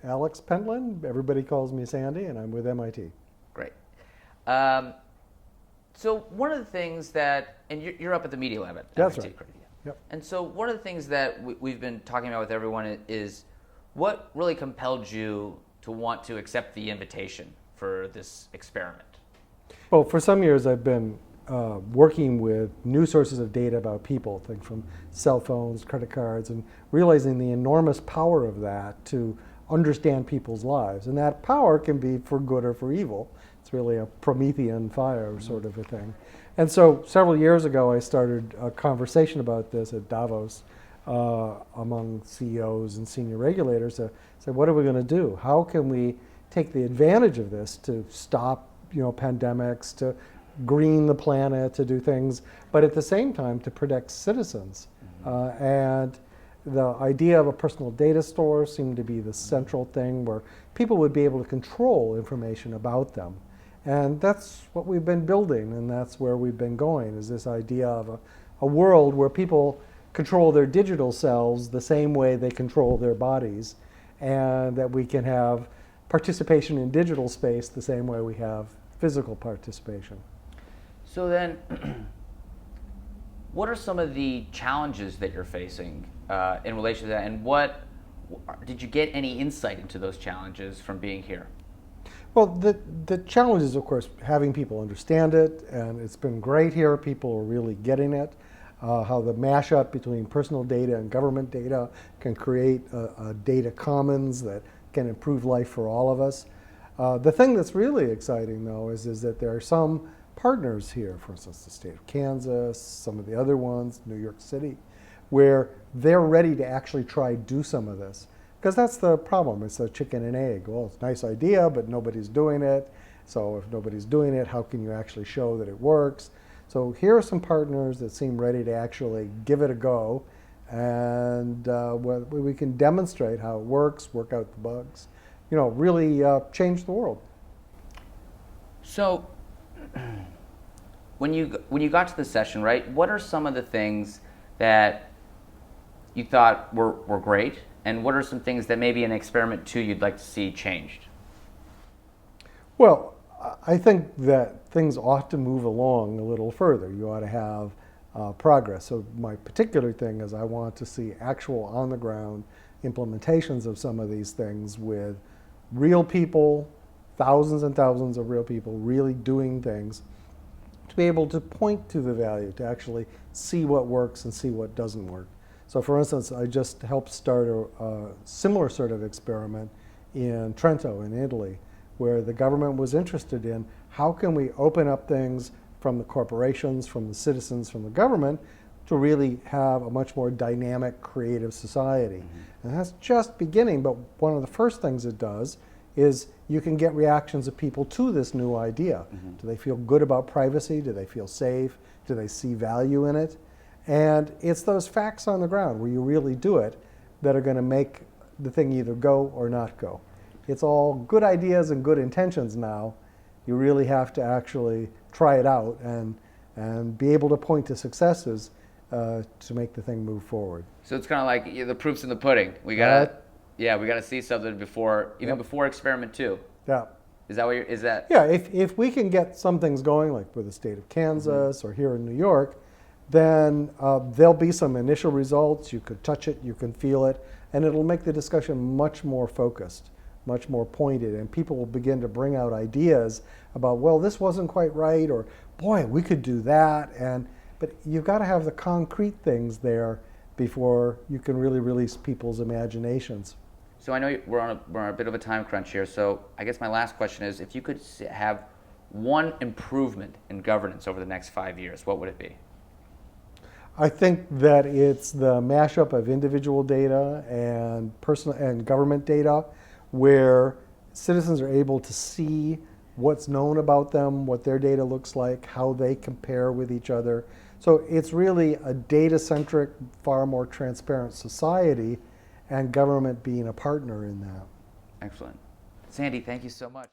Alex Pentland, everybody calls me Sandy, and I'm with MIT. Great. So one of the things that, and you're up at the Media Lab at That's MIT. right. Yep. And so one of the things that we've been talking about with everyone is what really compelled you to want to accept the invitation for this experiment? Well, for some years I've been working with new sources of data about people, think from cell phones, credit cards, and realizing the enormous power of that to understand people's lives. And that power can be for good or for evil. It's really a Promethean fire sort of a thing. And so several years ago I started a conversation about this at Davos among CEOs and senior regulators to say, what are we going to do? How can we take the advantage of this to stop pandemics, to green the planet, to do things, but at the same time to protect citizens? And the idea of a personal data store seemed to be the central thing where people would be able to control information about them. And that's what we've been building, and that's where we've been going, is this idea of a world where people control their digital selves the same way they control their bodies, and that we can have participation in digital space the same way we have physical participation. So then, what are some of the challenges that you're facing in relation to that, and did you get any insight into those challenges from being here? Well, the challenge is, of course, having people understand it, and it's been great here. People are really getting it. How the mashup between personal data and government data can create a data commons that can improve life for all of us. The thing that's really exciting, though, is that there are some partners here, for instance, the state of Kansas, some of the other ones, New York City, where they're ready to actually try do some of this. Because that's the problem, it's a chicken and egg. Well, it's a nice idea, but nobody's doing it. So if nobody's doing it, how can you actually show that it works? So here are some partners that seem ready to actually give it a go, and we can demonstrate how it works, work out the bugs, really change the world. So when you got to the session, right, what are some of the things that you thought were great, and what are some things that maybe in Experiment 2 you'd like to see changed? Well, I think that things ought to move along a little further. You ought to have progress. So my particular thing is I want to see actual on-the-ground implementations of some of these things with real people, thousands and thousands of real people really doing things, to be able to point to the value, to actually see what works and see what doesn't work. So for instance, I just helped start a similar sort of experiment in Trento in Italy, where the government was interested in how can we open up things from the corporations, from the citizens, from the government, to really have a much more dynamic, creative society. And that's just beginning, but one of the first things it does is you can get reactions of people to this new idea. Do they feel good about privacy? Do they feel safe? Do they see value in it? And it's those facts on the ground where you really do it that are going to make the thing either go or not go. It's all good ideas and good intentions now. You really have to actually try it out and be able to point to successes to make the thing move forward. So it's kind of like the proof's in the pudding. We got to see something before Experiment 2. Yeah. Is that? Yeah, if we can get some things going, like with the state of Kansas or here in New York, then there'll be some initial results. You could touch it, you can feel it, and it'll make the discussion much more focused, much more pointed, and people will begin to bring out ideas about, well, this wasn't quite right, or boy, we could do that. But you've got to have the concrete things there before you can really release people's imaginations. So I know we're on a bit of a time crunch here, so I guess my last question is, if you could have one improvement in governance over the next 5 years, what would it be? I think that it's the mashup of individual data and personal and government data, where citizens are able to see what's known about them, what their data looks like, how they compare with each other. So it's really a data-centric, far more transparent society, and government being a partner in that. Excellent. Sandy, thank you so much.